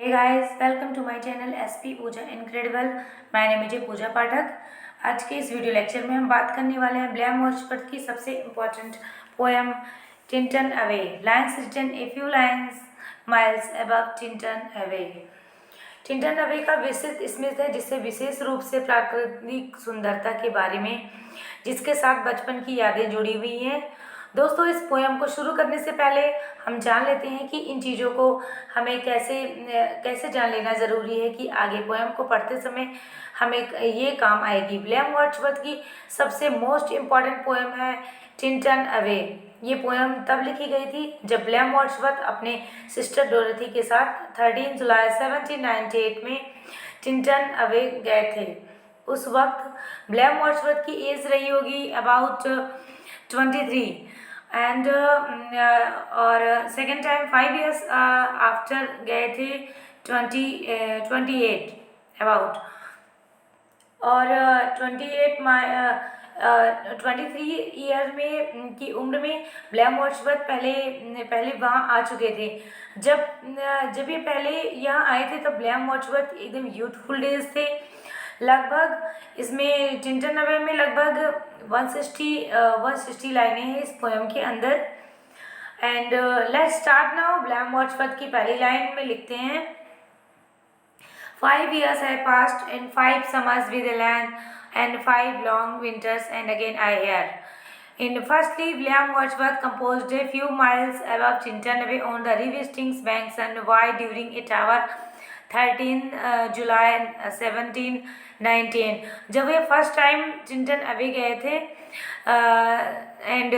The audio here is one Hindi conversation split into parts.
Hey guys, welcome to my channel SP Puja incredible. मैं मुझे पूजा पाठक। आज के इस वीडियो लेक्चर में हम बात करने वाले हैं ब्लैम वर्ड्सवर्थ की सबसे important poem Tintern Abbey. Lines written a few lines miles above Tintern Abbey. Tintern Abbey का विस्तृत स्मृत है जिससे विशेष रूप से प्राकृतिक सुंदरता के बारे में जिसके साथ बचपन की यादें जुड़ी हुई हैं। दोस्तों, इस पोएम को शुरू करने से पहले हम जान लेते हैं कि इन चीज़ों को हमें कैसे जान लेना ज़रूरी है कि आगे पोएम को पढ़ते समय हमें ये काम आएगी। ब्लैम वर्ड्सवर्थ की सबसे मोस्ट इम्पॉर्टेंट पोएम है टिंटन अवे। ये पोएम तब लिखी गई थी जब ब्लैम वर्ड्सवर्थ अपने सिस्टर डोरथी के साथ 13 जुलाई 1798 में टिंटन अवे गए थे। उस वक्त ब्लैम वर्ड्सवर्थ की एज रही होगी अबाउट 23 एंड और सेकेंड टाइम 5 years आफ्टर गए थे 28 अबाउट। और 23 ईयर में की उम्र में ब्लैम वर्ड्सवर्थ पहले वहाँ आ चुके थे। जब ये पहले यहाँ आए थे तब ब्लैम वर्ड्सवर्थ एकदम यूथफुल डेज थे। लगभग इसमें टिंटन अवे में लगभग 160 लाइनें हैं इस पोएम के अंदर। And let's start now. ब्लैम वर्ड्सवर्थ की पहली लाइन में लिखते हैं 5 years have passed and 5 summers with the land and 5 long winters and again I hear. In firstly, William Wordsworth composed a few miles above Chinton Away on the River Styx banks and wide during a tower 13 जुलाई 1719। जब ये फर्स्ट टाइम चिंटन अवे गए थे and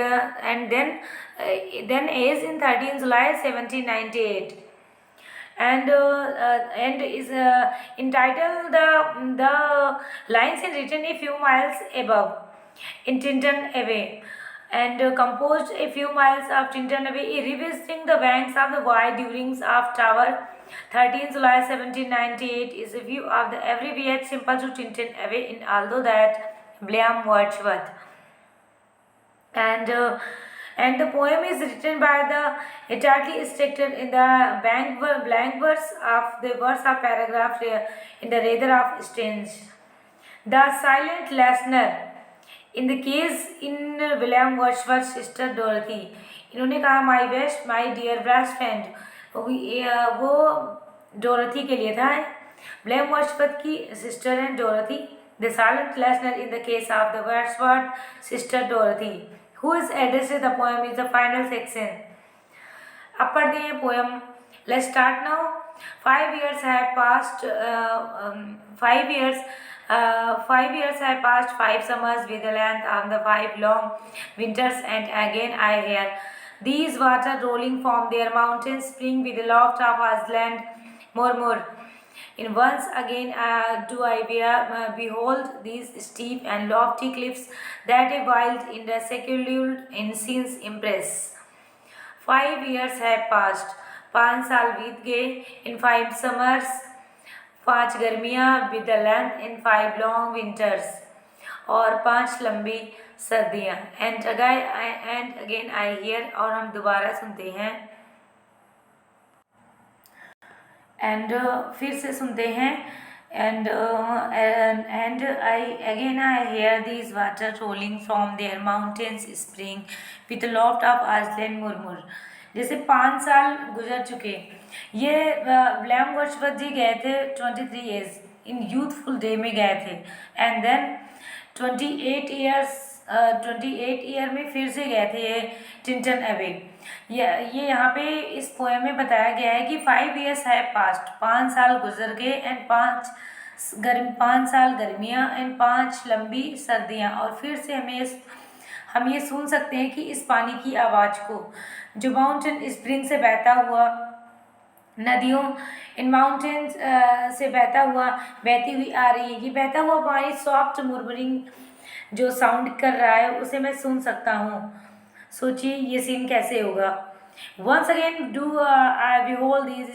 then as in 13 July 1798 and is entitled the lines in written a few miles above in Tinton Away and composed a few miles of Tinton Away, revisiting the banks of the wide durings of Tower 13 July 1798 is a view of the everywhere simple to Tinton Away in although that William Wordsworth and the poem is written by the entirely structured in the blank verse of the verse of paragraph in the rather of strange. The silent listener in the case in William Wordsworth's sister Dorothy। इन्होंने कहा my dear best friend, वो डोरथी के लिए था। ब्लैम वर्ड्सवर्थ की सिस्टर है डोरथी। The silent listener in the case of the Wordsworth sister Dorothy who is addressed the poem is the final section। अब पढ़ते हैं poem. Let's start now। 5 years have passed 5 years have passed 5 summers with the length of the 5 long winters and again I hear these water rolling from their mountains spring with the loft of Asland murmur। In once again do I behold these steep and lofty cliffs that a wild indescribable scenes impress। 5 years have passed, 5 साल बीत गए। In 5 summers, 5 गर्मियाँ with the length in 5 long winters और 5 लंबी सर्दियाँ। And again I hear और हम दोबारा सुनते हैं एंड फिर से सुनते हैं and I hear these water rolling from their mountains spring with the loft of Aslan murmur। जैसे 5 साल गुजर चुके। ये ब्लैम वर्ड्सवर्थ जी गए थे 23 एज इन यूथफुल डे में गए थे एंड देन 28 ईयर में फिर से गए थे ये टिंटन अवे। ये यहाँ पे इस पोएम में बताया गया है कि 5 years है पास्ट, 5 साल गुजर गए एंड 5 साल गर्मियाँ एंड 5 लंबी सर्दियाँ। और फिर से हम ये सुन सकते हैं कि इस पानी की आवाज़ को जो माउंटेन स्प्रिंग से बहता हुआ नदियों इन माउंटेन्स से बहती हुई आ रही है। ये बहता हुआ पानी सॉफ्ट मुरमुरिंग जो साउंड कर रहा है उसे मैं सुन सकता हूँ। सोचिए ये सीन कैसे होगा। Once again do I behold these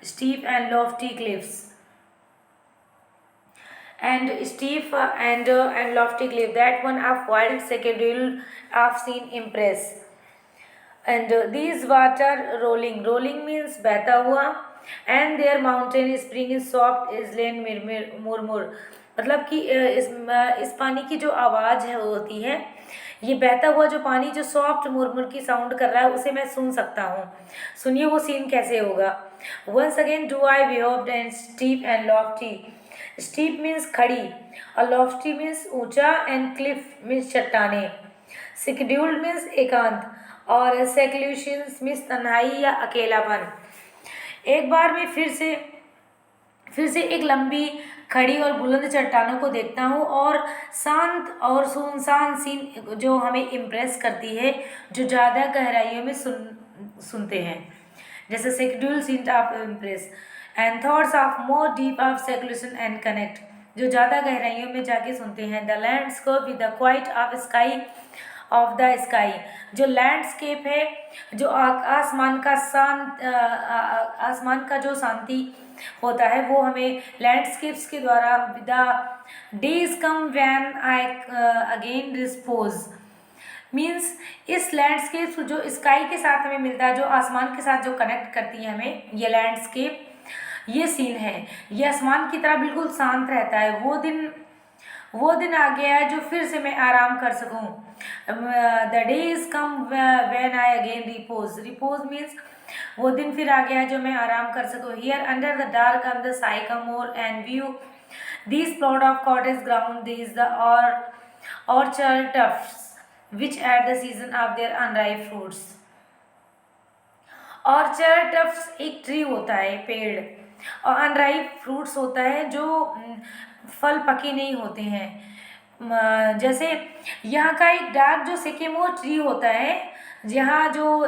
steep and lofty cliffs and steep and lofty cliff that one of wild secondary of scene impress and these water rolling means बहता हुआ and there mountain spring is soft inland murmur. मतलब कि इस पानी की जो आवाज़ है वो होती है, ये बहता हुआ जो पानी जो सॉफ्ट मुरमुर की साउंड कर रहा है उसे मैं सुन सकता हूँ। सुनिए वो सीन कैसे होगा। Once again do I behold and steep and lofty. Steep means खड़ी और लॉफ्टी मीन्स ऊंचा एंड क्लिफ मीन्स चट्टाने। सिक्यूल्ड मीन्स एकांत और सेक्लूशंस मीन्स तन्हाई या अकेलापन। एक बार मैं फिर से एक लंबी खड़ी और बुलंद चट्टानों को देखता हूँ और शांत और सुनसान सीन जो हमें इम्प्रेस करती है, जो ज़्यादा गहराइयों में सुनते हैं। जैसे secluded scene of impress and thoughts of more deep of seclusion and connect, जो ज़्यादा गहराइयों में जाके सुनते हैं। The landscape with the quiet of sky of the sky, जो लैंडस्केप है, जो आसमान का आसमान का जो शांति होता है वो हमें लैंडस्केप्स के द्वारा। The days come when I again repose means इस लैंडस्केप जो स्काई के साथ हमें मिलता है, जो आसमान के साथ जो कनेक्ट करती है हमें ये लैंडस्केप, ये सीन है, ये आसमान की तरह बिल्कुल शांत रहता है। वो दिन आ गया है जो फिर से मैं आराम कर सकूं। The day is come when I again repose. Repose means वो दिन फिर आ गया है जो मैं आराम कर सकूं। Here under the dark on the sycamore and view these plot of cottage ground, these the orchard tufts which at the season of their unripe fruits। Orchard Tufts एक ट्री होता है, पेड़, और अनराइप फ्रूट्स होता है जो फल पके नहीं होते हैं। जैसे यहाँ का एक डार्क जो सिकेमोर ट्री होता है, जहाँ जो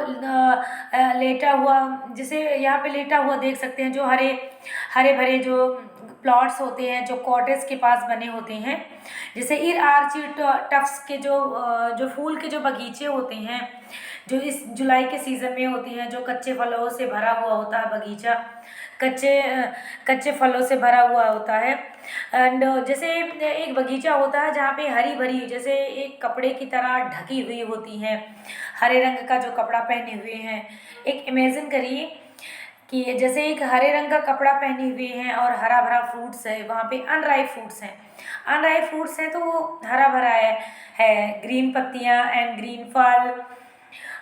लेटा हुआ, जैसे यहाँ पे लेटा हुआ देख सकते हैं, जो हरे हरे भरे जो प्लॉट्स होते हैं जो कॉटेज के पास बने होते हैं। जैसे इन आर्चिड टफ्स के जो फूल के जो बगीचे होते हैं, जो इस जुलाई के सीज़न में होती हैं, जो कच्चे फलों से भरा हुआ होता है बगीचा, कच्चे फलों से भरा हुआ होता है। एंड जैसे एक बगीचा होता है जहाँ पे हरी भरी, जैसे एक कपड़े की तरह ढकी हुई होती हैं, हरे रंग का जो कपड़ा पहने हुए हैं। एक इमेजिन करिए कि जैसे एक हरे रंग का कपड़ा पहने हुए हैं और हरा भरा फ्रूट्स है, वहाँ पे अनराइप फ्रूट्स हैं। अनराइप फ्रूट्स हैं तो वो हरा भरा है ग्रीन पत्तियाँ एंड ग्रीन फल।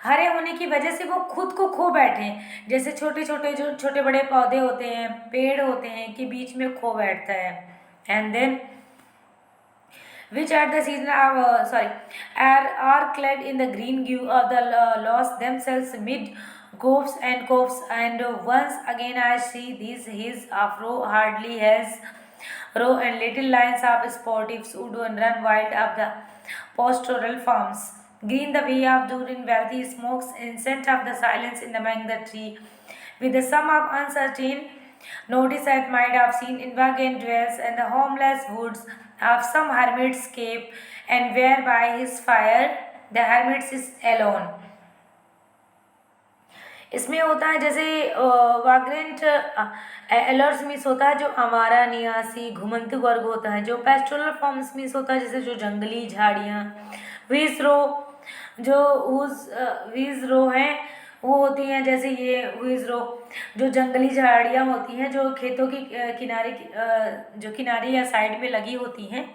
हरे होने की वजह से वो खुद को खो बैठे, जैसे छोटे छोटे जो छोटे बड़े पौधे होते हैं, पेड़ होते हैं, के बीच में खो बैठता है। And then which at the season of are clad in the green hue of the lost themselves mid coves and coves, and once again I see these his afro hardly has row and little lines of sportives would run wild up the pastoral farms. Green the way of during wealthy smokes, insect of the silence in among the tree, with the sum of uncertain notice I might have seen in vacant dwells and the homeless woods of some hermit's cave, and where by his fire the hermit is alone। इसमें होता है जैसे वाग्रेंट एलर्स मीन्स होता है जो हमारा निवासी घुमंतु वर्ग होता है। जो पेस्टोरल फॉर्म्स मीन्स होता है जैसे जो जंगली झाड़ियाँ। वीज रो जो वीज रो हैं वो होती हैं, जैसे ये वीज रो जो जंगली झाड़ियाँ होती हैं जो खेतों की किनारे जो किनारे या साइड में लगी होती हैं।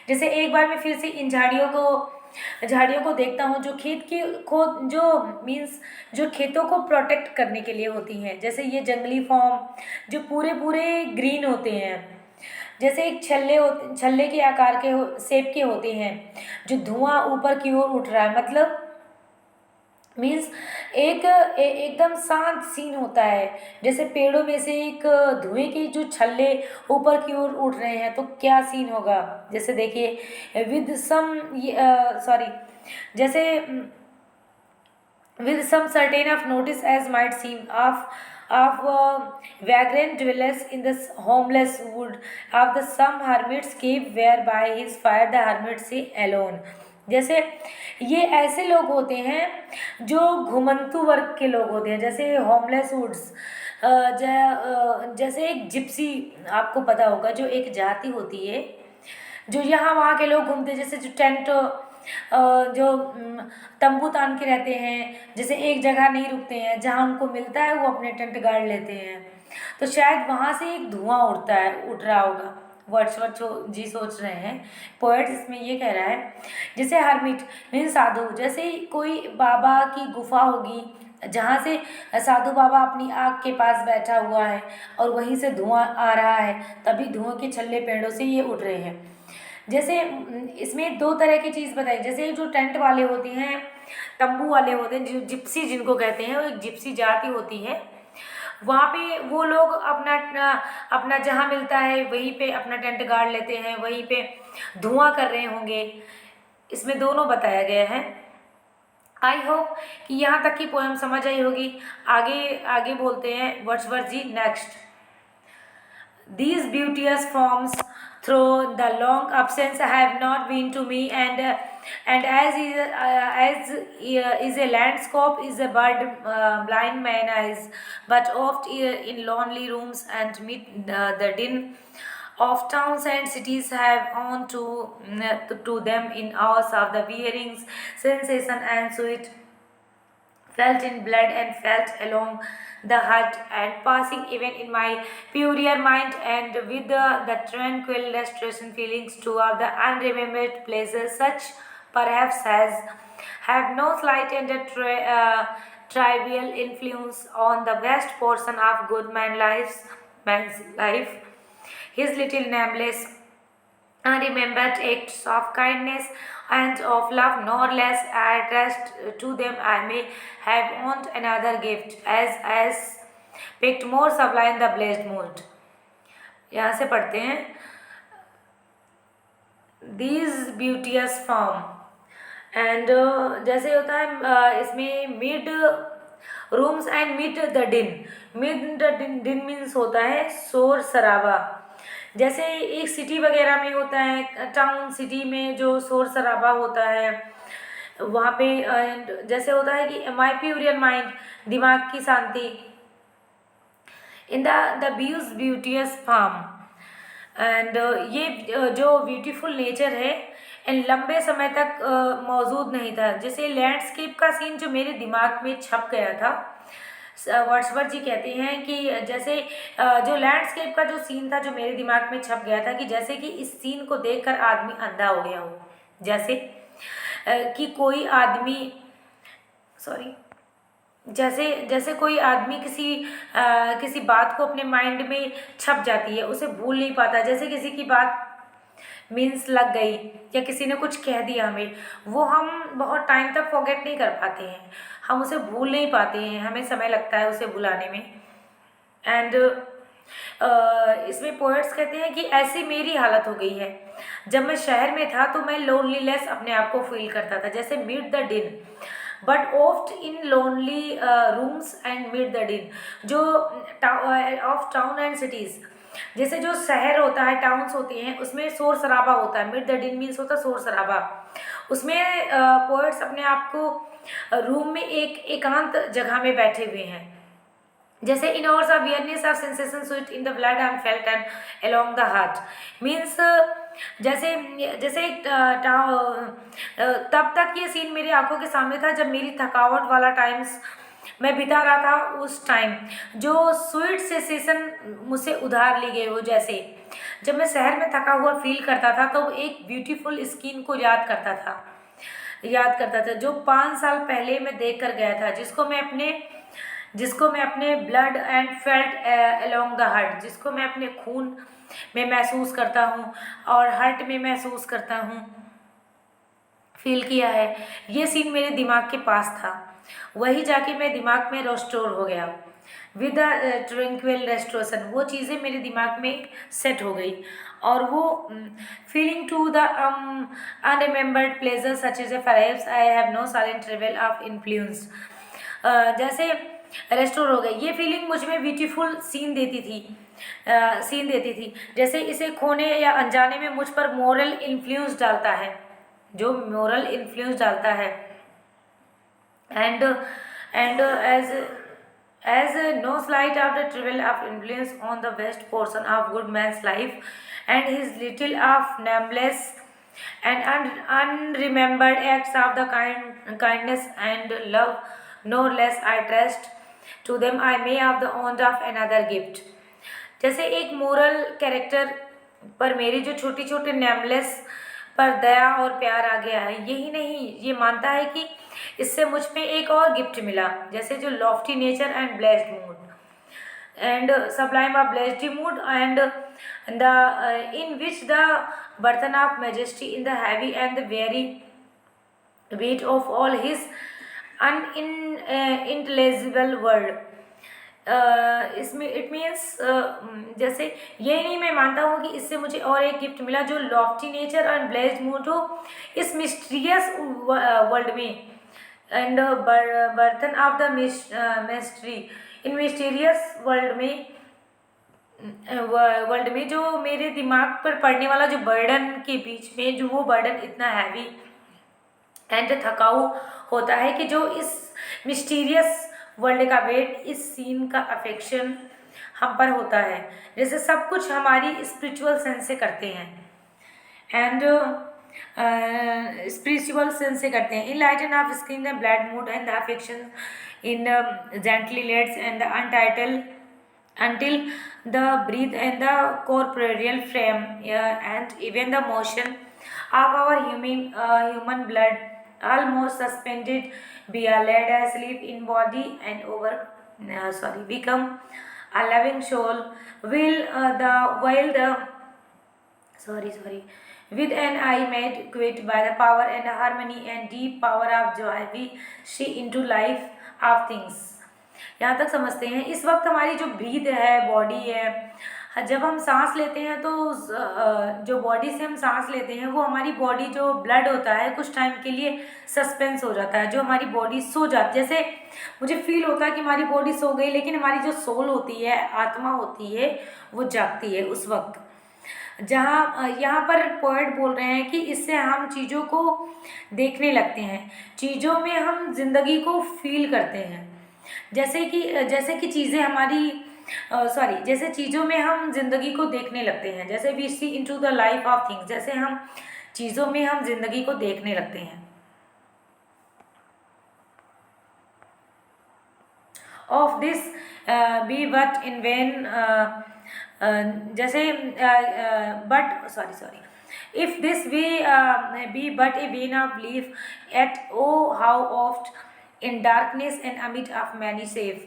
जैसे एक बार मैं फिर से इन झाड़ियों को देखता हूँ जो जो मीन्स जो खेतों को प्रोटेक्ट करने के लिए होती हैं। जैसे ये जंगली फॉर्म जो पूरे पूरे ग्रीन होते हैं, जैसे एक छल्ले के आकार के शेप के होते हैं, जो धुआं ऊपर की ओर उठ रहा है, मतलब मीन्स एकदम शांत सीन होता है। जैसे पेड़ों में से एक धुएं के जो छल्ले ऊपर की ओर उठ रहे हैं तो क्या सीन होगा। जैसे देखिए विद सम जैसे with some certain of notice as might seem of vagrant dwellers in the homeless wood of the some hermit's cave whereby his fire the hermit say alone। जैसे ये ऐसे लोग होते हैं जो घुमंतु वर्ग के लोग होते हैं, जैसे होमलेस वुड्स, जैसे एक जिप्सी, आपको पता होगा जो एक जाति होती है जो यहाँ वहाँ के लोग घूमते हैं, जैसे जो टेंट जो तंबू तान के रहते हैं, जैसे एक जगह नहीं रुकते हैं, जहाँ उनको मिलता है वो अपने टेंट गाड़ लेते हैं। तो शायद वहाँ से एक धुआं उठ रहा होगा। वर्ड्सवर्थ जी सोच रहे हैं, पोएट इसमें ये कह रहा है, जैसे हरमिट मीन साधु, जैसे कोई बाबा की गुफा होगी जहाँ से साधु बाबा अपनी आग के पास बैठा हुआ है और वहीं से धुआं आ रहा है, तभी धुआं के छल्ले पेड़ों से ये उड़ रहे हैं। जैसे इसमें दो तरह की चीज़ बताई, जैसे जो टेंट वाले होते हैं, तंबू वाले होते हैं, जो जिप्सी जिनको कहते हैं, वो एक जिप्सी जाति होती है। वहाँ पे वो लोग अपना अपना जहाँ मिलता है वहीं पे अपना टेंट गाड़ लेते हैं, वहीं पे धुआं कर रहे होंगे। इसमें दोनों बताया गया है। आई होप कि यहाँ तक की पोएम समझ आई होगी। आगे आगे बोलते हैं Wordsworth ji next. These beauteous forms through the long absence have not been to me, and as a landscape is a bird blind man eyes, but oft in lonely rooms and meet the din of towns and cities have on to them in hours of the bearings, sensation and sweet felt in blood and felt along the heart and passing even in my purer mind, and with the tranquil restoration feelings toward the unremembered places, such perhaps as have no slight and trivial influence on the vast portion of good man's life. His little nameless unremembered acts of kindness and of love, nor less addressed to them I may have owned another gift, as picked more sublime the blessed mood. यहाँ से पढ़ते हैं, these beauteous form and जैसे होता है इसमें mid rooms and mid the din means होता है शोर शराबा। जैसे एक सिटी वगैरह में होता है, टाउन सिटी में जो शोर शराबा होता है वहाँ पे जैसे होता है कि माई प्यूरियर माइंड, दिमाग की शांति, in the beauteous form, and ये जो ब्यूटीफुल नेचर है एंड लंबे समय तक मौजूद नहीं था। जैसे लैंडस्केप का सीन जो मेरे दिमाग में छप गया था, वर्ड्सवर्थ जी कहते हैं कि जैसे जो लैंडस्केप का जो सीन था जो मेरे दिमाग में छप गया था, कि जैसे कि इस सीन को देखकर आदमी अंधा हो गया हो, जैसे कि कोई आदमी जैसे कोई आदमी किसी बात को अपने माइंड में छप जाती है, उसे भूल नहीं पाता। जैसे किसी की बात मीन्स लग गई या किसी ने कुछ कह दिया हमें, वो हम बहुत टाइम तक फॉरगेट नहीं कर पाते हैं, हम उसे भूल नहीं पाते हैं, हमें समय लगता है उसे भुलाने में। एंड इसमें पोएट्स कहते हैं कि ऐसी मेरी हालत हो गई है। जब मैं शहर में था तो मैं लोनलीनेस अपने आप को फील करता था, जैसे mid the din, but oft in lonely rooms and mid the din, जो ऑफ टाउन एंड सिटीज़, जैसे जो शहर होता है, टाउन्स होते हैं, उसमें शोर शराबा होता है। मिड द डिन मीन्स होता है शोर शराबा। उसमें पोएट्स अपने आप को रूम में एक एकांत जगह में बैठे हुए हैं, जैसे in hours of weariness of sensation sweet in the blood and felt and along the heart, means जैसे तब तक ये सीन मेरी आंखों के सामने था जब मेरी थकावट वाला टाइम्स मैं बिता रहा था, उस टाइम जो स्वीट सेंसेशन मुझसे उधार ली गई हो। जैसे जब मैं शहर में थका हुआ फील करता था तो एक ब्यूटीफुल स्किन को याद करता था जो 5 साल पहले मैं देख कर गया था, जिसको मैं अपने blood and felt along the heart, जिसको मैं अपने खून में महसूस करता हूँ और हार्ट में महसूस करता हूँ, फील किया है। ये सीन मेरे दिमाग के पास था, वही जाके मैं दिमाग में रेस्टोर हो गया विद ट्रैंक्विल रेस्टोरेशन। वो चीज़ें मेरे दिमाग में सेट हो गई और वो feeling too the unremembered pleasure such as a perhaps I have no silent travel of influence, जैसे रेस्टोर हो गई। ये फीलिंग मुझ में ब्यूटीफुल सीन देती थी, जैसे इसे खोने या अनजाने में मुझ पर मोरल इन्फ्लुएंस डालता है, जो मोरल इन्फ्लुएंस डालता है। and as no slight of the trivial of influence on the best portion of good man's life, and his little of nameless and unremembered acts of the kindness and love, nor less I trust to them I may have the want of another gift. जैसे एक मोरल कैरेक्टर पर मेरे जो छोटे छोटे नेमलेस पर दया और प्यार आ गया है, यही नहीं ये मानता है कि इससे मुझ पे एक और गिफ्ट मिला, जैसे जो Lofty nature and blessed mood and sublime of blessed mood, and the in which the burden of majesty in the heavy and the very weight of all his unintelligible world. इसमें इट मीन्स जैसे ये नहीं मैं मानता हूँ कि इससे मुझे और एक गिफ्ट मिला जो Lofty nature and blessed mood हो इस मिस्टीरियस वर्ल्ड में, एंड बर्तन of the mystery in mysterious world में जो मेरे दिमाग पर पड़ने वाला जो बर्डन के बीच में जो वो बर्डन इतना हैवी एंड थकाऊ होता है कि जो इस मिस्टीरियस वर्ल्ड का वेट इस सीन का अफेक्शन हम पर होता है, जैसे सब कुछ हमारी स्पिरिचुअल सेंस से करते हैं एंड स्पिरिचुअल सेंस से करते हैं। In lightened of serene the blood mood and the affection in gently leads and the untitled until the breath and the corporeal frame, and even the motion of our human blood almost suspended be led asleep in body and over become a living soul will the with an eye made quit by the power and harmony and deep power of joy we see into life of things। यहाँ तक समझते हैं। इस वक्त हमारी जो ब्रीथ है, बॉडी है, जब हम सांस लेते हैं तो जो बॉडी से हम सांस लेते हैं वो हमारी बॉडी जो ब्लड होता है कुछ टाइम के लिए सस्पेंस हो जाता है, जो हमारी बॉडी सो जाती है। जैसे मुझे फील होता है कि हमारी बॉडी सो गई लेकिन हमारी जो सोल होती है, आत्मा होती है, वो जागती है उस वक्त। जहाँ यहाँ पर पोएट बोल रहे हैं कि इससे हम चीज़ों को देखने लगते हैं, चीज़ों में हम जिंदगी को फील करते हैं, जैसे कि चीज़ें हमारी जैसे चीज़ों में हम जिंदगी को देखने लगते हैं, जैसे we see into the life of things, जैसे हम चीज़ों में हम जिंदगी को देखने लगते हैं। Of this be but in vain जैसे if this be but a vein of leaf, yet oh how oft in darkness and amid of many safe।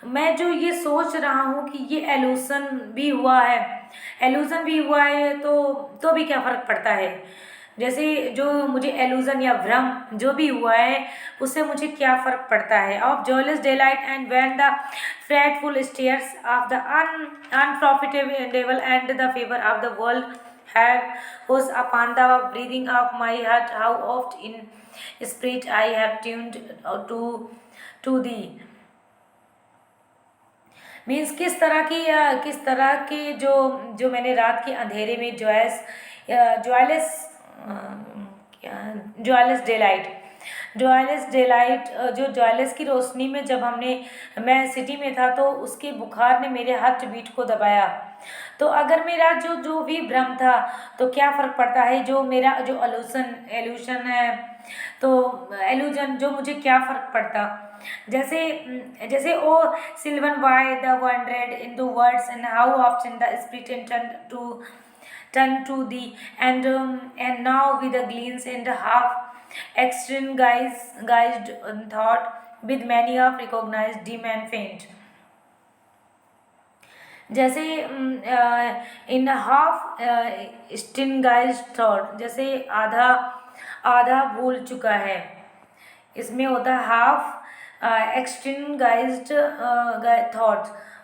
मैं जो ये सोच रहा हूँ कि ये एलूजन भी हुआ है तो भी क्या फ़र्क पड़ता है, जैसे जो मुझे एलूजन या भ्रम जो भी हुआ है उससे मुझे क्या फ़र्क पड़ता है। Of joyless daylight and when the fretful stirs of the unprofitable and the fever of the world have was upon the breathing of my heart, how oft in spirit I have tuned to thee। Means किस तरह के जो मैंने रात के अंधेरे में जॉयलेस डेलाइट जो जॉयलेस की रोशनी में जब मैं सिटी में था तो उसके बुखार ने मेरे हार्ट बीट को दबाया। तो अगर मेरा जो भी भ्रम था तो क्या फ़र्क पड़ता है, जो मेरा जो एल्यूशन है तो एल्यूजन जो मुझे क्या फ़र्क पड़ता। जैसे O sylvan Wye the wandered in the words and how often the spirit turn to thee and now with the gleams and half extreme guised thought with many of recognized dim and faint। जैसे इन हाफ स्टिनगाइज्ड थॉट, जैसे आधा भूल चुका है, इसमें होता है हाफ एक्सटिनगाइज्ड थॉट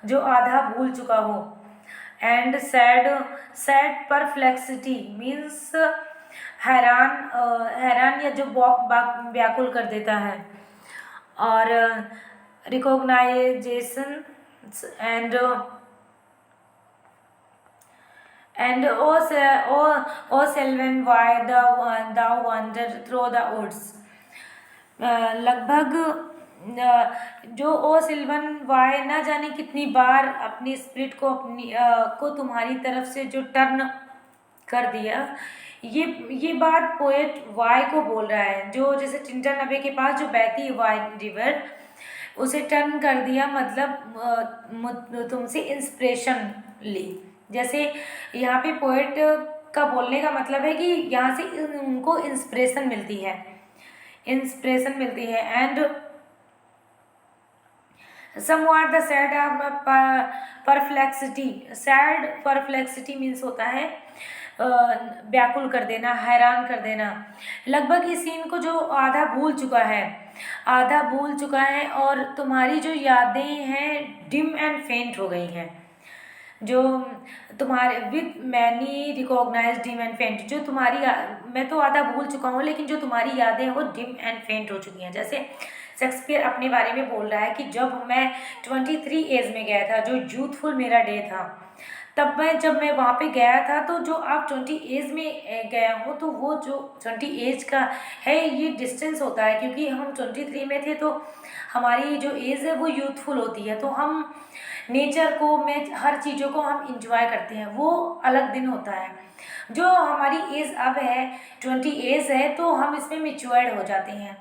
जो आधा भूल चुका हो। एंड सैड परफ्लेक्सिटी मीन्स हैरान या जो व्याकुल कर देता है। और recognition and O Sylvan, why thou wander through the woods। लगभग जो ओ सिल्वन वाय ना जाने कितनी बार अपनी स्पिरिट को तुम्हारी तरफ से जो टर्न कर दिया। ये बात पोएट वाय को बोल रहा है, जो जैसे टिंटर नबे के पास जो बहती वाय रिवर उसे टर्न कर दिया, मतलब तुमसे इंस्पिरेशन ली। जैसे यहाँ पे पोएट का बोलने का मतलब है कि यहाँ से उनको इंस्पिरेशन मिलती है, इंस्पिरेशन मिलती है। And somewhat the sad perplexity, sad perplexity means होता है व्याकुल कर देना, हैरान कर देना। लगभग इस सीन को जो आधा भूल चुका है, आधा भूल चुका है, और तुम्हारी जो यादें हैं डिम एंड फेंट हो गई हैं। जो तुम्हारे with many recognise dim and faint, जो तुम्हारी मैं तो आधा भूल चुका हूँ, लेकिन जो तुम्हारी यादें हैं वो डिम एंड फेंट हो चुकी हैं। जैसे शेक्सपियर अपने बारे में बोल रहा है कि जब मैं 23 एज में गया था, जो यूथफुल मेरा डे था, तब जब मैं वहाँ पे गया था, तो जो आप 20 एज में गया हूँ, तो वो जो 20 एज का है ये डिस्टेंस होता है, क्योंकि हम 23 में थे तो हमारी जो एज है वो यूथफुल होती है, तो हम नेचर को, में हर चीज़ों को हम इंजॉय करते हैं, वो अलग दिन होता है। जो हमारी एज अब है 20 एज है, तो हम इसमें मेच्योर्ड हो जाते हैं,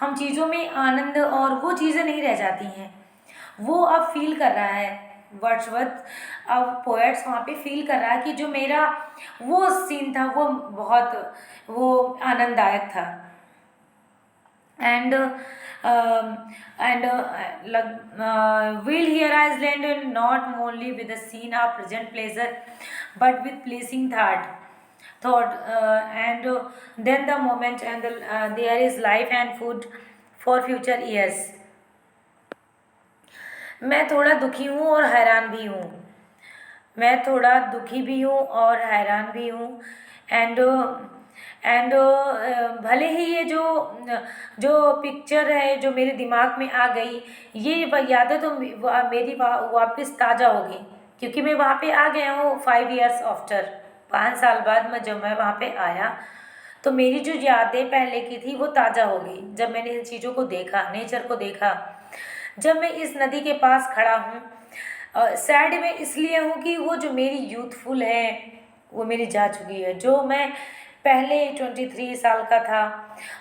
हम चीज़ों में आनंद और वो चीज़ें नहीं रह जाती हैं, वो अब फील कर रहा है वर्ड्सवर्थ, अब पोएट्स वहाँ पे फील कर रहा है कि जो मेरा वो सीन था वो बहुत वो आनंददायक था। Will here Iceland and not only with the scene of present pleasure, but with pleasing thought, and then the moment, and there is life and food for future years. मैं थोड़ा दुखी हूँ और हैरान भी हूँ, मैं थोड़ा दुखी भी हूँ और हैरान भी हूँ। एंड भले ही ये जो पिक्चर है जो मेरे दिमाग में आ गई, ये यादें तो मेरी वापस ताज़ा होगी, क्योंकि मैं वहाँ पे आ गया हूँ 5 years आफ्टर, 5 साल बाद जब मैं वहाँ पे आया, तो मेरी जो यादें पहले की थी वो ताज़ा हो गई, जब मैंने इन चीज़ों को देखा, नेचर को देखा। जब मैं इस नदी के पास खड़ा हूँ, सैड में इसलिए हूँ कि वो जो मेरी यूथफुल है वो मेरी जा चुकी है, जो मैं पहले 23 साल का था,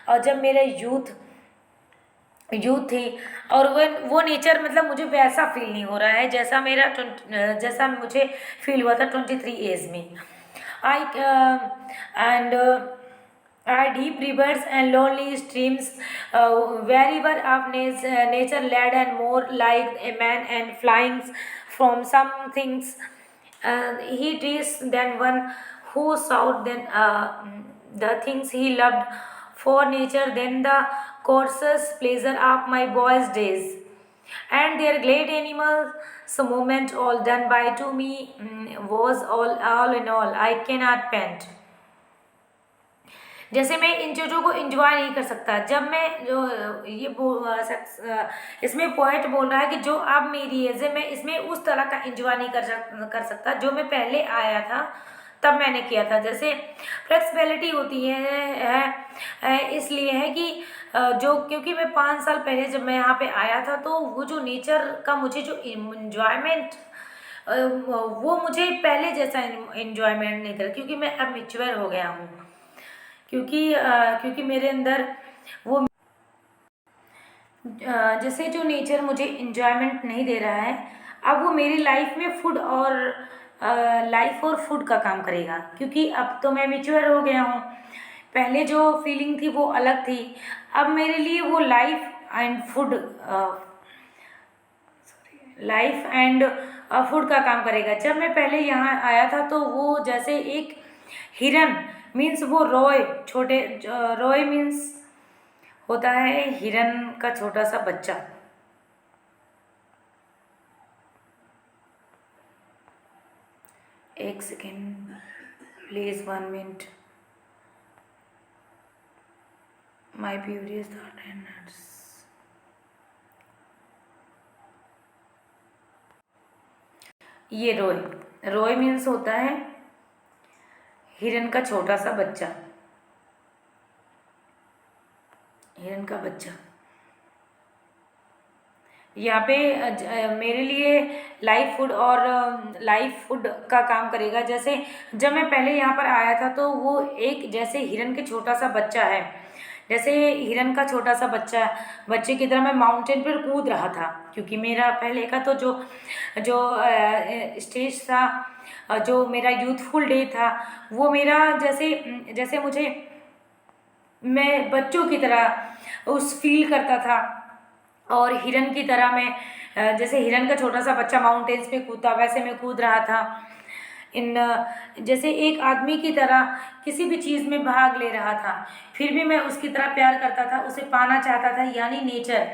और जब मेरा यूथ थी, और वो नेचर, मतलब मुझे वैसा फील नहीं हो रहा है जैसा मुझे फील हुआ था 23 एज में। Deep rivers and lonely streams, wherever of nature led, and more like a man and flying from some things. He is than one who sought then the things he loved for nature, then the coarsest pleasure of my boys' days. And their great animals, so moment all done by to me, was all in all I cannot paint. जैसे मैं इन चीज़ों को एंजॉय नहीं कर सकता, जब मैं जो इसमें पॉइंट बोल रहा है कि जो अब मेरी एज है, मैं इसमें उस तरह का एंजॉय नहीं कर सकता जो मैं पहले आया था तब मैंने किया था। जैसे फ्लेक्सिबिलिटी होती है इसलिए है कि क्योंकि मैं 5 साल पहले जब मैं यहाँ पे आया था, तो वो जो नेचर का मुझे जो इन्जॉयमेंट, वो मुझे पहले जैसा इन्जॉयमेंट नहीं था, क्योंकि मैं अब मैच्योर हो गया हूँ, क्योंकि मेरे अंदर वो जैसे जो नेचर मुझे इन्जॉयमेंट नहीं दे रहा है, अब वो मेरी लाइफ में लाइफ और फूड का काम करेगा, क्योंकि अब तो मैं मैच्योर हो गया हूँ। पहले जो फीलिंग थी वो अलग थी, अब मेरे लिए वो लाइफ एंड फूड का काम करेगा। जब मैं पहले यहाँ आया था, तो वो जैसे एक हिरन मीन्स वो रॉय मीन्स होता है हिरन का छोटा सा बच्चा। एक second please, 1 minute. My furious thought and ये रॉय मीन्स होता है हिरन का छोटा सा बच्चा, हिरन का बच्चा। यहाँ पे मेरे लिए लाइफ फूड का काम करेगा। जैसे जब मैं पहले यहाँ पर आया था, तो वो एक जैसे हिरन के छोटा सा बच्चा है, जैसे हिरन का छोटा सा बच्चे की तरह मैं माउंटेन पर कूद रहा था, क्योंकि मेरा पहले का तो जो जो स्टेज था, जो मेरा यूथफुल डे था, वो मेरा जैसे जैसे मुझे मैं बच्चों की तरह उस फील करता था। और हिरन की तरह मैं जैसे हिरन का छोटा सा बच्चा माउंटेन्स पे कूदता, वैसे मैं कूद रहा था। इन जैसे एक आदमी की तरह किसी भी चीज़ में भाग ले रहा था, फिर भी मैं उसकी तरह प्यार करता था, उसे पाना चाहता था, यानी नेचर।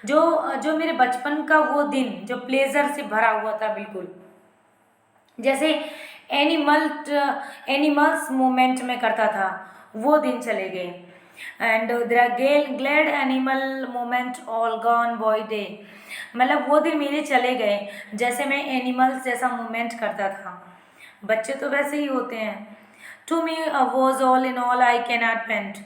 जो जो मेरे बचपन का वो दिन जो प्लेजर से भरा हुआ था, बिल्कुल जैसे एनिमल एनिमल्स मूवमेंट में करता था, वो दिन चले गए। And glad animal moment all gone boy day, मतलब वो दिन मेरे चले गए, जैसे मैं एनिमल्स जैसा मूवमेंट करता था। बच्चे तो वैसे ही होते हैं। To me was all in all I can not paint,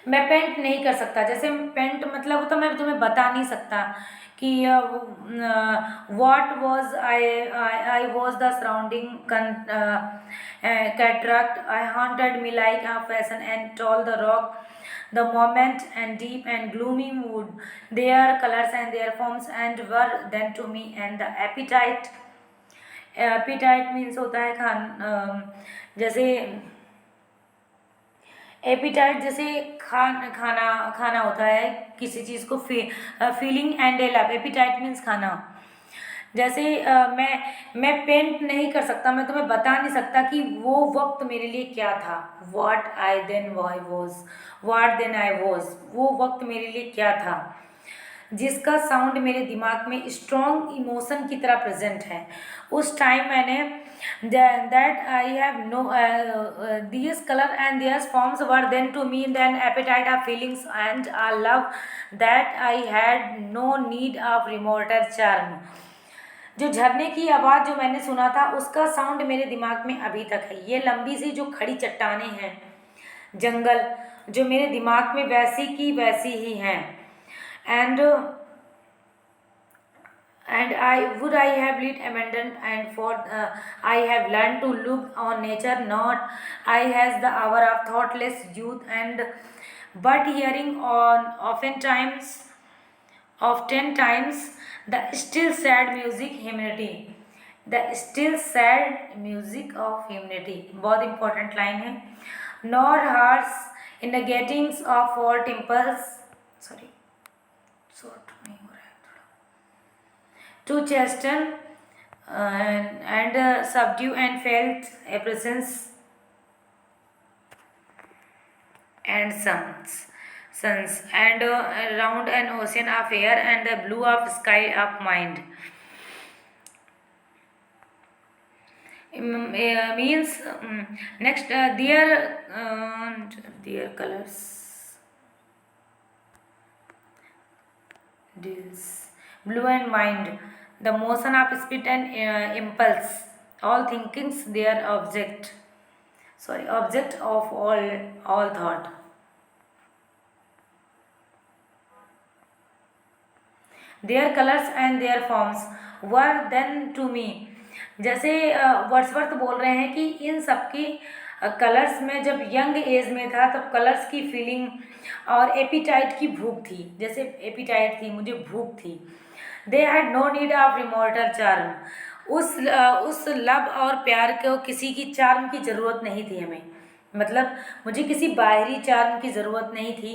मैं पेंट नहीं कर सकता। जैसे पेंट मतलब होता, मैं तुम्हें बता नहीं सकता कि what was I was the surrounding cataract I haunted me like a fashion and told the rock the moment and deep and gloomy mood, their colors and their forms and were then to me and the appetite. appetite means होता है जैसे एपिटाइट जैसे खाना खाना होता है किसी चीज़ को, feeling and A love. Appetite means खाना। जैसे मैं पेंट नहीं कर सकता, मैं तुम्हें बता नहीं सकता कि वो वक्त मेरे लिए क्या था। वाट देन आई वॉज, वो वक्त मेरे लिए क्या था, जिसका साउंड मेरे दिमाग में स्ट्रॉन्ग इमोशन की तरह प्रेजेंट है। उस टाइम मैंने that I have no these color and these forms were then to me then appetite of feelings and a love that I had no need of remoter charm। जो झरने की आवाज़ जो मैंने सुना था, उसका साउंड मेरे दिमाग में अभी तक है। ये लंबी सी जो खड़ी चट्टानें हैं, जंगल, जो मेरे दिमाग में वैसी की वैसी ही हैं। And I have lived abandoned and for I have learned to look on nature not I has the hour of thoughtless youth and but hearing on oftentimes the still sad music humanity, the still sad music of humanity, बहुत important line है। nor hearts in the gettings of all temples, sorry short नहीं हो रहा है to chasten and subdue and felt a presence and suns and around an ocean of air and the blue of sky of mind. Means next their colors deals blue and mind, the motion of spirit and impulse, all thinkings their object of all thought। their colors and their forms were then to me, जैसे वर्ड्सवर्थ बोल रहे हैं कि इन सबकी कलर्स में जब यंग एज में था तब कलर्स की फीलिंग और एपिटाइट की भूख थी, जैसे एपिटाइट थी, मुझे भूख थी। They had no need of remoter charm, उस लव और प्यार को किसी की चार्म की ज़रूरत नहीं थी हमें, मतलब मुझे किसी बाहरी चार्म की ज़रूरत नहीं थी,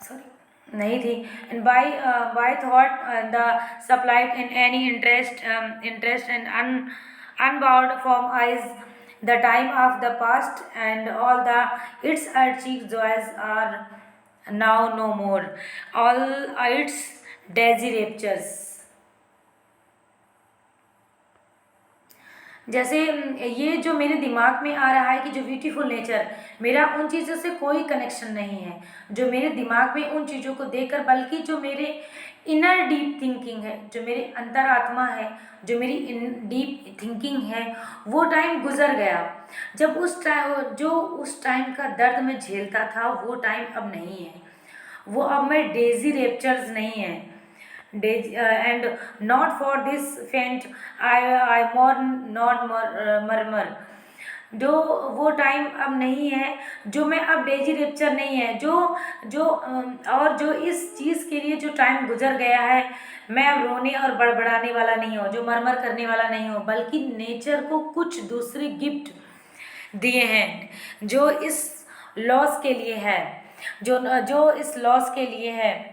सॉरी नहीं थी। And by thought the supplied in any interest and unbowed from eyes the time of the past and all the its achieved joys are now no more, all its daisy raptures। जैसे ये जो मेरे दिमाग में आ रहा है कि जो ब्यूटीफुल नेचर, मेरा उन चीज़ों से कोई कनेक्शन नहीं है जो मेरे दिमाग में उन चीज़ों को देखकर, बल्कि जो मेरे इनर डीप थिंकिंग है, जो मेरे अंतरात्मा है, जो मेरी डीप थिंकिंग है, वो टाइम गुजर गया। जब उस टाइम का दर्द मैं झेलता था, वो टाइम अब नहीं है, वो अब मैं डेजी रेप्चर्स नहीं है। And not for this faint I mourn not murmur, जो वो टाइम अब नहीं है, जो मैं अब डेजी रेप्चर नहीं है, जो जो और जो इस चीज़ के लिए जो टाइम गुजर गया है, मैं अब रोने और बड़बड़ाने वाला नहीं हूँ, जो मरमर करने वाला नहीं हूँ, बल्कि नेचर को कुछ दूसरे गिफ्ट दिए हैं जो इस लॉस के लिए है, जो जो इस लॉस के लिए है।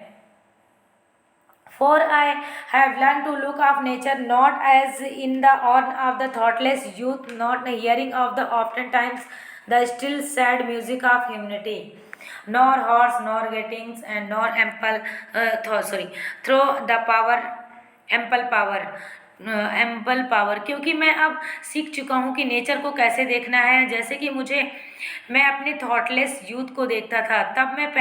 For I have learned to look of nature not as in the horn of the thoughtless youth, not hearing of the oftentimes the still sad music of humanity, nor horse, nor gettings, and nor ample, through the power, ample power, ample power, क्योंकि मैं अब सीख चुका हूँ कि नेचर को कैसे देखना है। जैसे कि मैं अपने थॉटलेस यूथ को देखता था, तब मैं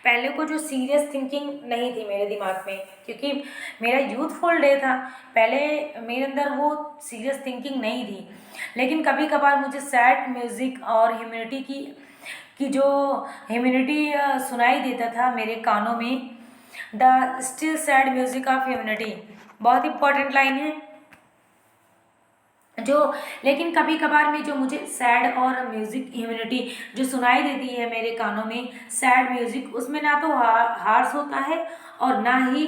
पहले को जो सीरियस थिंकिंग नहीं थी मेरे दिमाग में, क्योंकि मेरा यूथफुल डे था। पहले मेरे अंदर वो सीरियस थिंकिंग नहीं थी, लेकिन कभी कभार मुझे सैड म्यूज़िक और ह्यूमैनिटी की जो ह्यूमैनिटी सुनाई देता था मेरे कानों में। The still sad music of humanity, बहुत इंपॉर्टेंट लाइन है। जो लेकिन कभी कभार में जो मुझे सैड और म्यूज़िक ह्यूमैनिटी जो सुनाई देती है मेरे कानों में, सैड म्यूज़िक, उसमें ना तो हार्श होता है और ना ही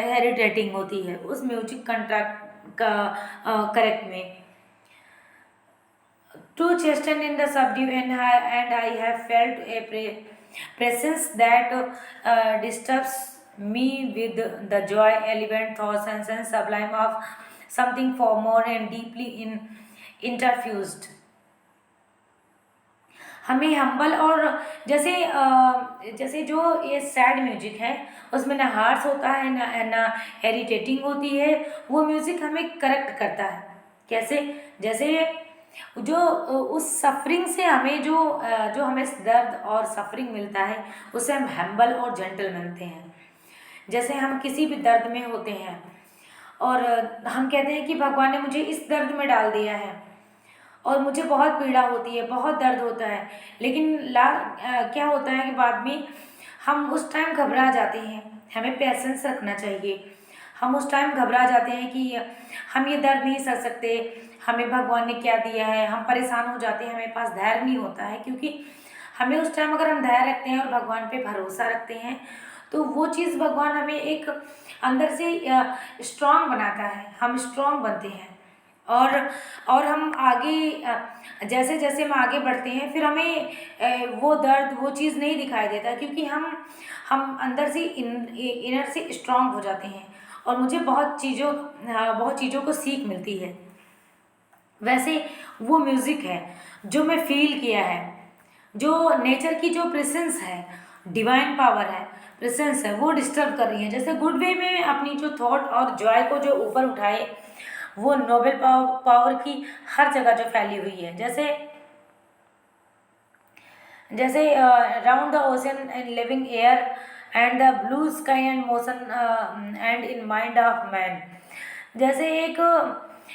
हेरिटेटिंग होती है उस म्यूजिक कंट्रैक्ट का करेक्ट में। To chasten in the subdue and I have felt a presence that disturbs me with the joy, elegant thoughts and sense sublime of something far more and deeply interfused। हमें हम्बल और जैसे जो ये सैड म्यूजिक है उसमें ना हार्स होता है ना हेरिटेटिंग होती है, वो म्यूजिक हमें करेक्ट करता है। कैसे? जैसे जो उस सफरिंग से हमें जो हमें दर्द और सफरिंग मिलता है, उससे हम हम्बल और जेंटल मिलते हैं। जैसे हम किसी भी दर्द में होते हैं और हम कहते हैं कि भगवान ने मुझे इस दर्द में डाल दिया है और मुझे बहुत पीड़ा होती है, बहुत दर्द होता है, लेकिन क्या होता है कि बाद में हम उस टाइम घबरा जाते हैं। हमें पेशेंस रखना चाहिए। हम उस टाइम घबरा जाते हैं कि हम ये दर्द नहीं सह सकते, हमें भगवान ने क्या दिया है, हम परेशान हो जाते हैं, हमें पास धैर्य नहीं होता है। क्योंकि हमें उस टाइम अगर हम धैर्य रखते हैं और भगवान पे भरोसा रखते हैं तो वो चीज़ भगवान हमें एक अंदर से स्ट्रांग बनाता है, हम स्ट्रांग बनते हैं। और हम आगे जैसे जैसे हम आगे बढ़ते हैं फिर हमें वो दर्द वो चीज़ नहीं दिखाई देता, क्योंकि हम अंदर से इनर से स्ट्रांग हो जाते हैं और मुझे बहुत चीज़ों को सीख मिलती है। वैसे वो म्यूज़िक है जो मैं फील किया है, जो नेचर की जो प्रेजेंस है, डिवाइन पावर है, प्रेजेंस है, वो डिस्टर्ब कर रही है। जैसे गुड वे में अपनी जो थॉट और जॉय को जो ऊपर उठाए, वो नोबल पावर की हर जगह जो फैली हुई है। जैसे round the ocean and living air and the blue sky and motion and in mind of man. जैसे एक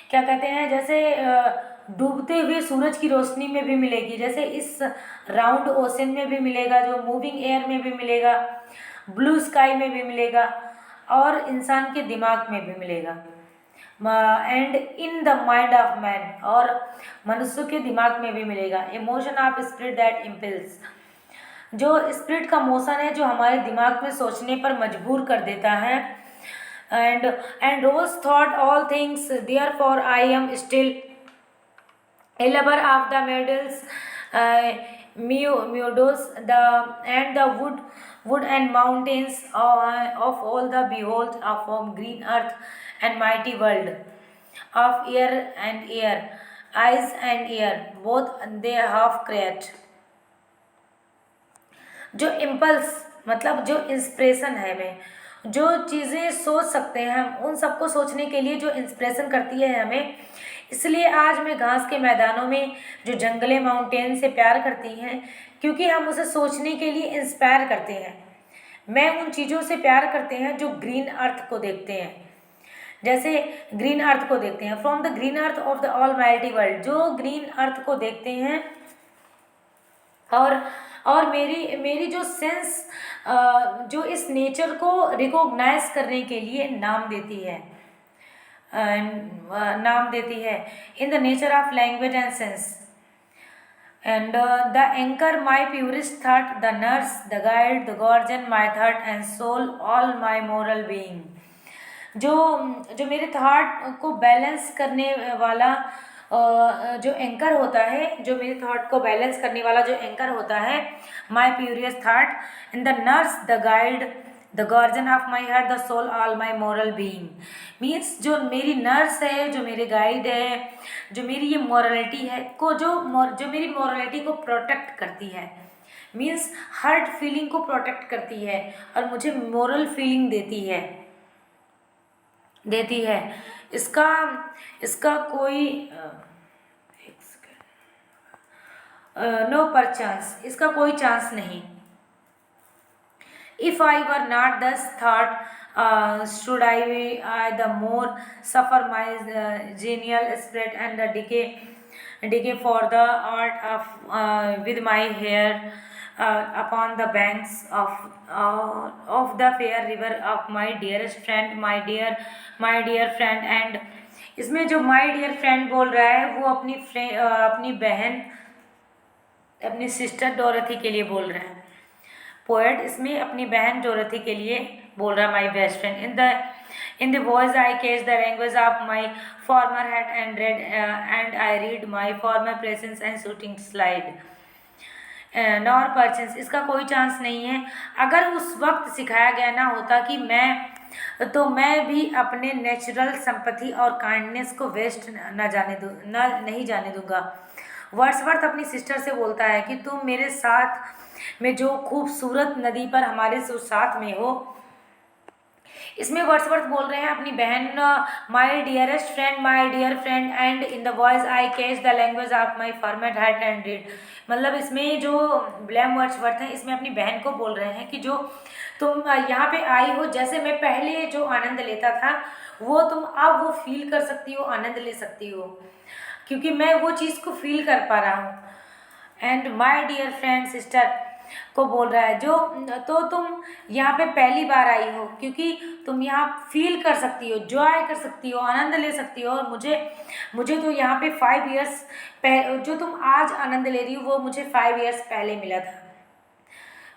क्या कहते हैं, जैसे डूबते हुए सूरज की रोशनी में भी मिलेगी, जैसे इस राउंड ओशन में भी मिलेगा, जो मूविंग एयर में भी मिलेगा, ब्लू स्काई में भी मिलेगा और इंसान के दिमाग में भी मिलेगा, and in the mind of man, और मनुष्य के दिमाग में भी मिलेगा। Emotion of spirit that impulse, जो स्पिरिट का मोशन है जो हमारे दिमाग में सोचने पर मजबूर कर देता है। And rose thought all things therefore I am still a lover of the meadows, meadows, and the wood and mountains of all the behold of green earth and mighty world of air, eyes and ear, both they have create। जो इम्पल्स मतलब जो इंस्पिरेशन है, हमें जो चीज़ें सोच सकते हैं हम उन सबको सोचने के लिए जो इंस्पिरेशन करती है हमें। इसलिए आज मैं घास के मैदानों में जो जंगले माउंटेन से प्यार करती हैं, क्योंकि हम उसे सोचने के लिए इंस्पायर करते हैं। मैं उन चीज़ों से प्यार करते हैं जो ग्रीन अर्थ को देखते हैं, जैसे ग्रीन अर्थ को देखते हैं, from the green earth of the all mighty world, जो ग्रीन अर्थ को देखते हैं और मेरी जो सेंस जो इस नेचर को रिकॉग्नाइज करने के लिए नाम देती है। नाम देती है। In the nature of language and sense and the anchor my purest thought, the nurse, the guide, the guardian, my thought and soul, all my moral being। जो जो मेरे थॉट को बैलेंस करने वाला जो एंकर होता है, जो मेरे थॉट को बैलेंस करने वाला जो एंकर होता है, my purest thought, in the nurse, the guide, the guardian of my heart, the soul, all my moral being. Means जो मेरी नर्स है, जो मेरे गाइड है, जो मेरी ये मॉरलिटी है को जो मेरी मॉरलिटी को प्रोटेक्ट करती है, मीन्स हर्ट फीलिंग को प्रोटेक्ट करती है और मुझे मोरल फीलिंग देती है। इसका कोई नो पर चांस, इसका कोई चांस नहीं। If I were not thus thought, should I the more suffer my genial spirit and the decay for the art of with my hair upon the banks of the fair river of my dearest friend, my dear friend। and इसमें जो my dear friend बोल रहा है वो अपनी बहन, अपनी सिस्टर डोरथी के लिए बोल रहा है। पोएट इसमें अपनी बहन डोरथी के लिए बोल रहा है, my best friend. In the voice I catch the language of my farmer head and I read my farmer presence and shooting slide nor परचेंस। इसका कोई चांस नहीं है। अगर उस वक्त सिखाया गया ना होता कि मैं भी अपने नेचुरल संपत्ति और काइंडनेस को वेस्ट नहीं जाने दूंगा। वर्ड्सवर्थ अपनी सिस्टर से बोलता है कि तुम मेरे साथ में जो खूबसूरत नदी पर हमारे साथ में हो। इसमें वर्ड्सवर्थ बोल रहे हैं अपनी बहन, my dearest friend, my dear friend and in the voice I catch the language of my former heart and read. मतलब इसमें जो ब्लैम वर्ड्सवर्थ हैं इसमें अपनी बहन को बोल रहे हैं कि जो तुम यहाँ पे आई हो, जैसे मैं पहले जो आनंद लेता था वो तुम अब वो फील कर सकती हो, आनंद ले सकती हो, क्योंकि मैं वो चीज़ को फील कर पा रहा हूँ। And my dear friend sister को बोल रहा है जो तो तुम यहाँ पे पहली बार आई हो, क्योंकि तुम यहाँ फील कर सकती हो, जॉय कर सकती हो, आनंद ले सकती हो। और मुझे तो यहाँ पे 5 इयर्स जो तुम आज आनंद ले रही हो वो मुझे 5 इयर्स पहले मिला था।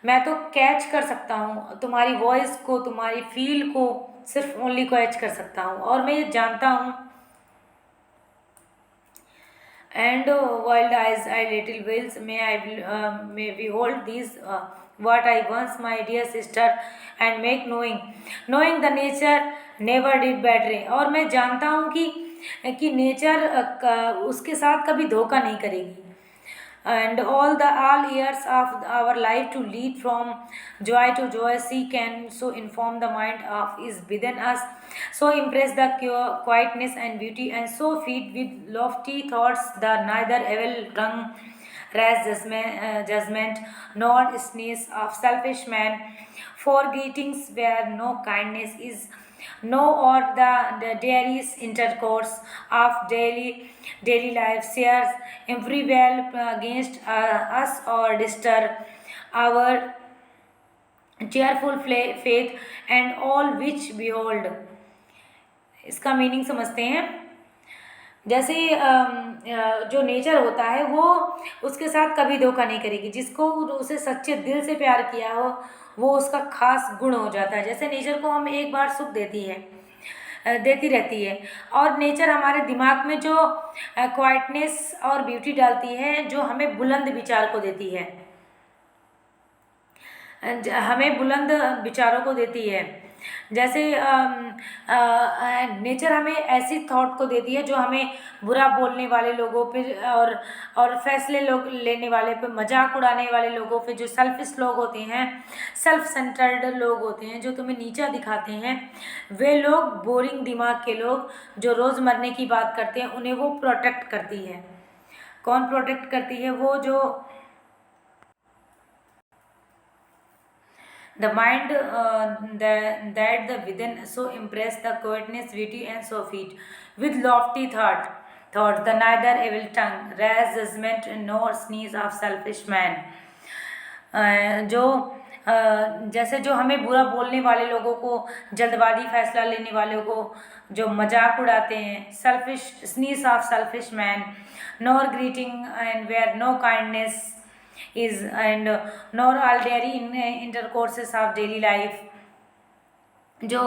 मैं तो कैच कर सकता हूँ तुम्हारी वॉइस को, तुम्हारी फील को सिर्फ ओनली कैच कर सकता हूँ, और मैं ये जानता हूँ। And wild eyes, I little whales, may behold these what I once, my dear sister, and make knowing the nature never did betray। और मैं जानता हूँ कि नेचर उसके साथ कभी धोखा नहीं करेगी। And all years of our life to lead from joy to joy, she can so inform the mind of is within us, so impress the quietness and beauty, and so feed with lofty thoughts the neither evil tongue rash judgment nor sneeze of selfish man, for greetings where no kindness is, no, or the dairy's intercourse of daily life shares everywhere against us or disturb our cheerful faith and all which behold। इसका मीनिंग समझते हैं। जैसे जो नेचर होता है वो उसके साथ कभी धोखा नहीं करेगी, जिसको उसे सच्चे दिल से प्यार किया हो वो उसका खास गुण हो जाता है। जैसे नेचर को हम एक बार सुख देती रहती है, और नेचर हमारे दिमाग में जो क्वाइटनेस और ब्यूटी डालती है, जो हमें बुलंद विचार को देती है, हमें बुलंद विचारों को देती है। जैसे नेचर हमें ऐसी थॉट को देती है जो हमें बुरा बोलने वाले लोगों पे और फैसले लेने वाले पे, मजाक उड़ाने वाले लोगों पे, जो सेल्फिश लोग होते हैं, सेल्फ सेंटर्ड लोग होते हैं, जो तुम्हें नीचा दिखाते हैं, वे लोग, बोरिंग दिमाग के लोग जो रोज़ मरने की बात करते हैं, उन्हें वो प्रोटेक्ट करती है। कौन प्रोटेक्ट करती है? वो जो the mind that the within so impress the quietness, beauty and so feed with lofty thought the neither evil tongue rash judgment nor sneeze of selfish man। जो जैसे जो हमें बुरा बोलने वाले लोगों को, जल्दबाजी फैसला लेने वालों को, जो मजाक उड़ाते हैं, selfish sneers of selfish man, nor greeting and where no kindness is and nor all dreary in intercourses of daily life, जो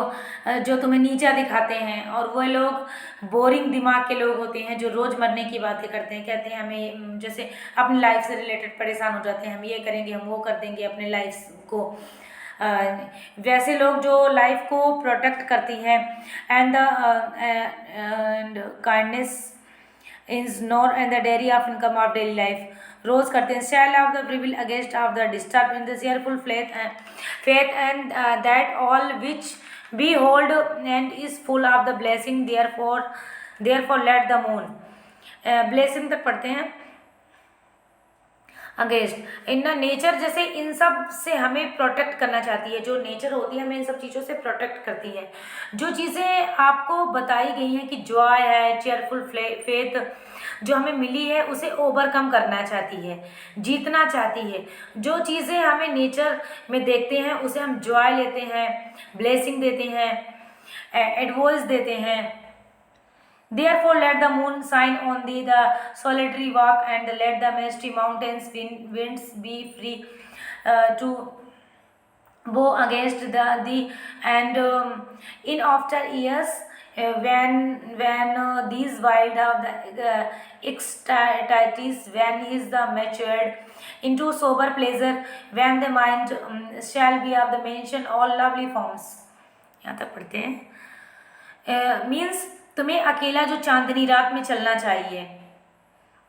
जो तुम्हें नीचा दिखाते हैं, और वो लोग बोरिंग दिमाग के लोग होते हैं जो रोज़ मरने की बातें करते हैं, कहते हैं हमें जैसे अपनी लाइफ से रिलेटेड परेशान हो जाते हैं, हम ये करेंगे, हम वो कर देंगे अपने लाइफ को। वैसे लोग जो लाइफ को प्रोटेक्ट करती हैं, and kindness is nor and the dreary of income of daily life, रोज करते हैं, shall of the prevail against of the disturb in the cheerful faith and that all which be hold and is full of the blessing, therefore let the moon blessing तक पढ़ते हैं, अगेंस्ट इन नेचर, जैसे इन सब से हमें प्रोटेक्ट करना चाहती है, जो नेचर होती है हमें इन सब चीज़ों से प्रोटेक्ट करती है। जो चीज़ें आपको बताई गई हैं कि जॉय है, चेयरफुल फेथ जो हमें मिली है उसे ओवरकम करना चाहती है, जीतना चाहती है। जो चीज़ें हमें नेचर में देखते हैं उसे हम जॉय लेते हैं, ब्लेसिंग देते हैं, एडवाइस देते हैं। Therefore let the moon shine on the solitary walk, and let the misty mountains winds be free to blow against the and in after years when these wild of the ecstatics, when is the matured into sober pleasure, when the mind shall be of the mention all lovely forms। यहाँ तक पढ़ते हैं। मीन्स तुम्हें अकेला जो चांदनी रात में चलना चाहिए।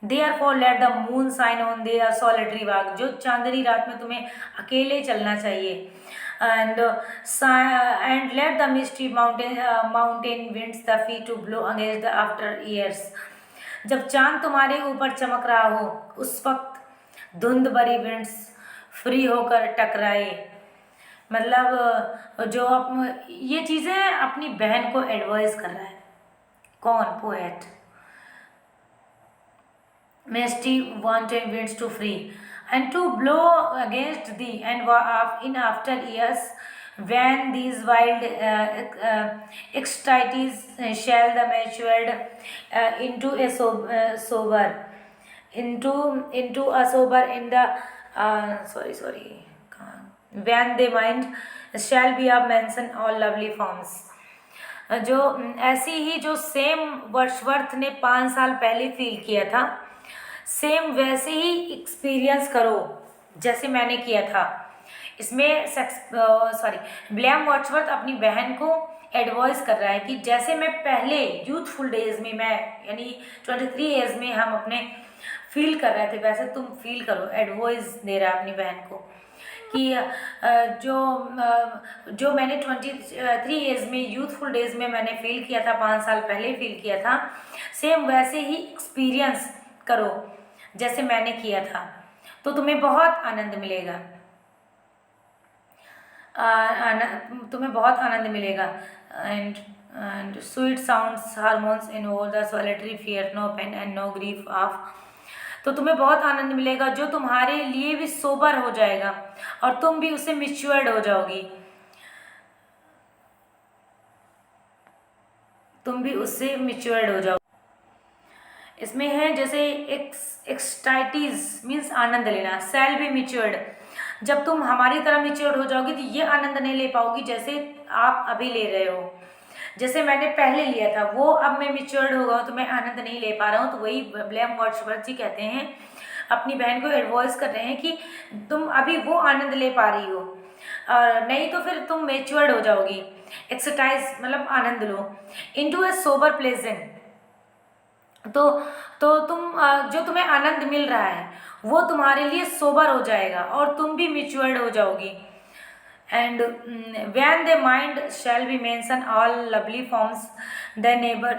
Therefore let the moon shine on their solitary walk, जो चांदनी रात में तुम्हें अकेले चलना चाहिए। and let the misty mountain winds the feet to blow against the after years, जब चांद तुम्हारे ऊपर चमक रहा हो उस वक्त धुंध भरी विंड्स फ्री होकर टकराए। मतलब जो ये चीज़ें अपनी बहन को एडवाइस कर रहा है, कौन? Poet. Misty wanted winds to free and to blow against thee, and in after years when these wild ecstatics shall the matured into a sober into a sober in the when they mind shall be of mention all lovely forms। जो ऐसी ही जो सेम वर्ड्सवर्थ ने 5 साल पहले फील किया था, सेम वैसे ही एक्सपीरियंस करो जैसे मैंने किया था। इसमें विलियम वर्ड्सवर्थ अपनी बहन को एडवाइस कर रहा है कि जैसे मैं पहले यूथफुल डेज में, मैं यानी 23 एज में हम अपने फील कर रहे थे, वैसे तुम फील करो। एडवाइस दे रहा है अपनी बहन को कि जो मैंने 23 एज में, यूथफुल डेज में मैंने फील किया था, 5 साल पहले फील किया था, सेम वैसे ही एक्सपीरियंस करो जैसे मैंने किया था, तो तुम्हें बहुत आनंद मिलेगा। तुम्हें बहुत आनंद मिलेगा। And sweet sounds harmonies in all the solitary fear no pain and no grief of, तो तुम्हें बहुत आनंद मिलेगा जो तुम्हारे लिए भी सोबर हो जाएगा और तुम भी उससे मैच्योर्ड हो जाओगी, तुम भी उससे मैच्योर्ड हो जाओ। इसमें है जैसे एक्सटाइटीज मीन्स आनंद लेना, शैल बी मैच्योर्ड, जब तुम हमारी तरह मैच्योर्ड हो जाओगी तो ये आनंद नहीं ले पाओगी जैसे आप अभी ले रहे हो। जैसे मैंने पहले लिया था वो अब मैं मैच्योर्ड होगा तो मैं आनंद नहीं ले पा रहा हूँ। तो वही विलियम वर्ड्सवर्थ जी कहते हैं, अपनी बहन को एडवाइस कर रहे हैं कि तुम अभी वो आनंद ले पा रही हो और नहीं तो फिर तुम मैच्योर्ड हो जाओगी। एक्सरसाइज मतलब आनंद लो। इनटू ए सोबर प्लेजेंट, तो तुम जो तुम्हें आनंद मिल रहा है वो तुम्हारे लिए सोबर हो जाएगा और तुम भी मैच्योर्ड हो जाओगी। And when the mind shall be mention all lovely forms, the neighbor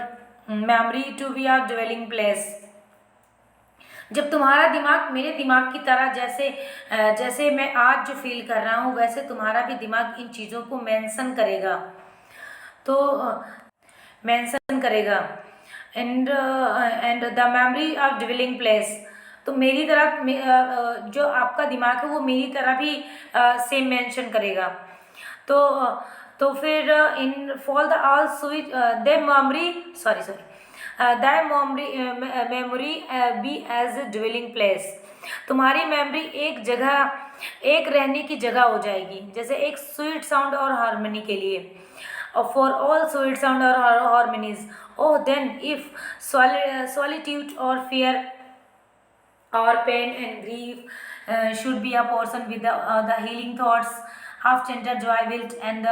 memory to be our dwelling place, जब तुम्हारा दिमाग मेरे दिमाग की तरह जैसे मैं आज जो फील कर रहा हूँ वैसे तुम्हारा भी दिमाग इन चीज़ों को मेंशन करेगा, तो मेंशन करेगा। And the memory of dwelling place, तो मेरी तरह जो आपका दिमाग है वो मेरी तरह भी सेम मेंशन करेगा। तो तो फिर in fall the all sweet they memory sorry the memory be as a dwelling place. तुम्हारी मेमोरी एक जगह, एक रहने की जगह हो जाएगी, जैसे एक स्वीट साउंड और हारमोनी के लिए, फॉर ऑल स्वीट साउंड और harmonies. Oh then if solitude और fear or pain and grief should be a portion with the healing thoughts, half tender joy wilt, and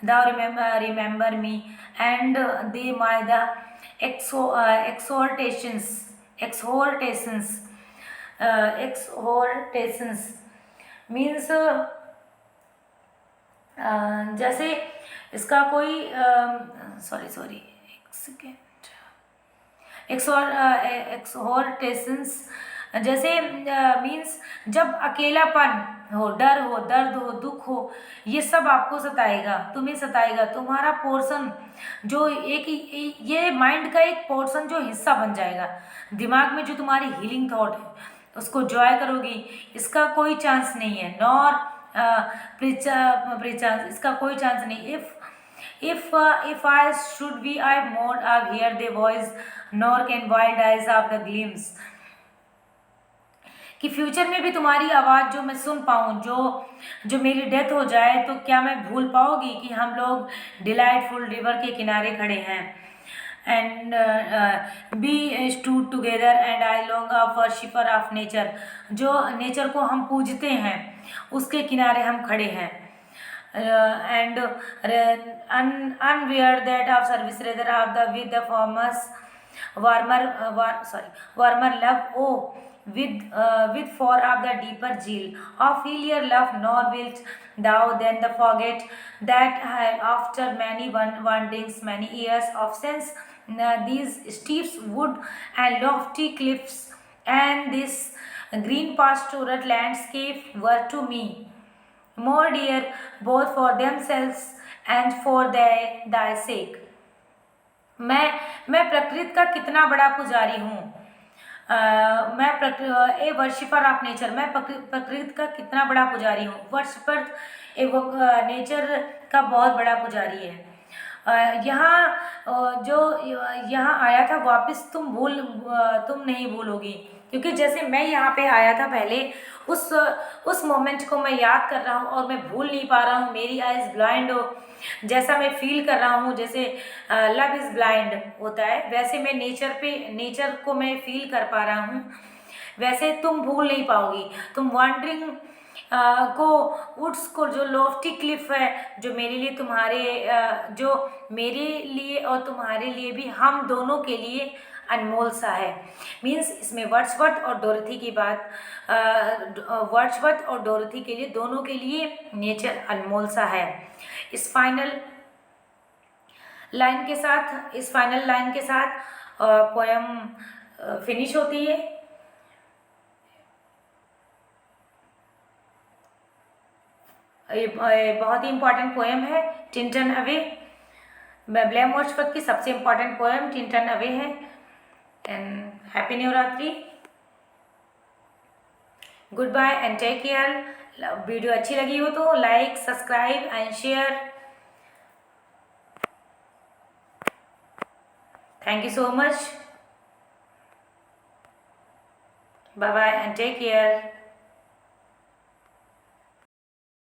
thou remember me, and they my the exhortations means जैसे इसका कोई सॉरी एक सेकेंड, एक्सहॉर्टेशंस जैसे मीन्स जब अकेलापन हो, डर हो, दर्द हो, दुख हो, ये सब आपको सताएगा, तुम्हें सताएगा। तुम्हारा पोर्शन जो एक ये माइंड का एक पोर्शन जो हिस्सा बन जाएगा, दिमाग में जो तुम्हारी हीलिंग थॉट है उसको जॉय करोगी, इसका कोई चांस नहीं है। नॉर प्रीचांस, इसका कोई चांस नहीं। If I should be, I more hear the voice, nor can wild eyes of the gleams। कि फ्यूचर में भी तुम्हारी आवाज़ जो मैं सुन पाऊँ, जो मेरी डेथ हो जाए तो क्या मैं भूल पाऊँगी कि हम लोग डिलाइटफुल रिवर के किनारे खड़े हैं। And be stood together and I long a worshipper of nature, जो नेचर को हम पूजते हैं उसके किनारे हम खड़े हैं। And unwear that of service rather of the with the formers warmer love, oh with for of the deeper zeal of filial love, nor wilt thou then the forget that after many wanderings, many years of sense, these steep wood and lofty cliffs and this green pastoral landscape were to me more dear both for themselves and for thy sake। मैं प्रकृति का कितना बड़ा पुजारी हूँ, मैं ए वर्शिपर ऑफ नेचर, मैं प्रकृति का कितना बड़ा पुजारी हूँ। वर्शिपर नेचर का बहुत बड़ा पुजारी है। यहाँ जो यहाँ आया था वापस तुम नहीं भूलोगी, क्योंकि जैसे मैं यहाँ पे आया था पहले, उस मोमेंट को मैं याद कर रहा हूँ और मैं भूल नहीं पा रहा हूँ। मेरी आइज़ ब्लाइंड हो, जैसा मैं फील कर रहा हूँ, जैसे लव इज़ ब्लाइंड होता है, वैसे मैं नेचर को मैं फील कर पा रहा हूँ। वैसे तुम भूल नहीं पाओगी। तुम वॉन्डरिंग को, वुड्स को, जो लॉफ्टी क्लिफ है, जो मेरे लिए जो मेरे लिए और तुम्हारे लिए भी, हम दोनों के लिए अनमोल सा है। मीन्स इसमें वर्ड्सवर्थ और डोरथी की बात, वर्ड्सवर्थ और डोरथी के लिए, दोनों के लिए नेचर अनमोल सा है। इस फाइनल लाइन के साथ पोएम फिनिश होती है। ये बहुत ही इम्पॉर्टेंट पोएम है, टिंटन अवे। ब्लैम वर्ड्सवर्थ की सबसे इम्पॉर्टेंट पोएम टिंटन अवे है। And happy Navratri, goodbye and take care. Video अच्छी लगी हो तो like, subscribe and share. Thank you so much, bye bye and take care.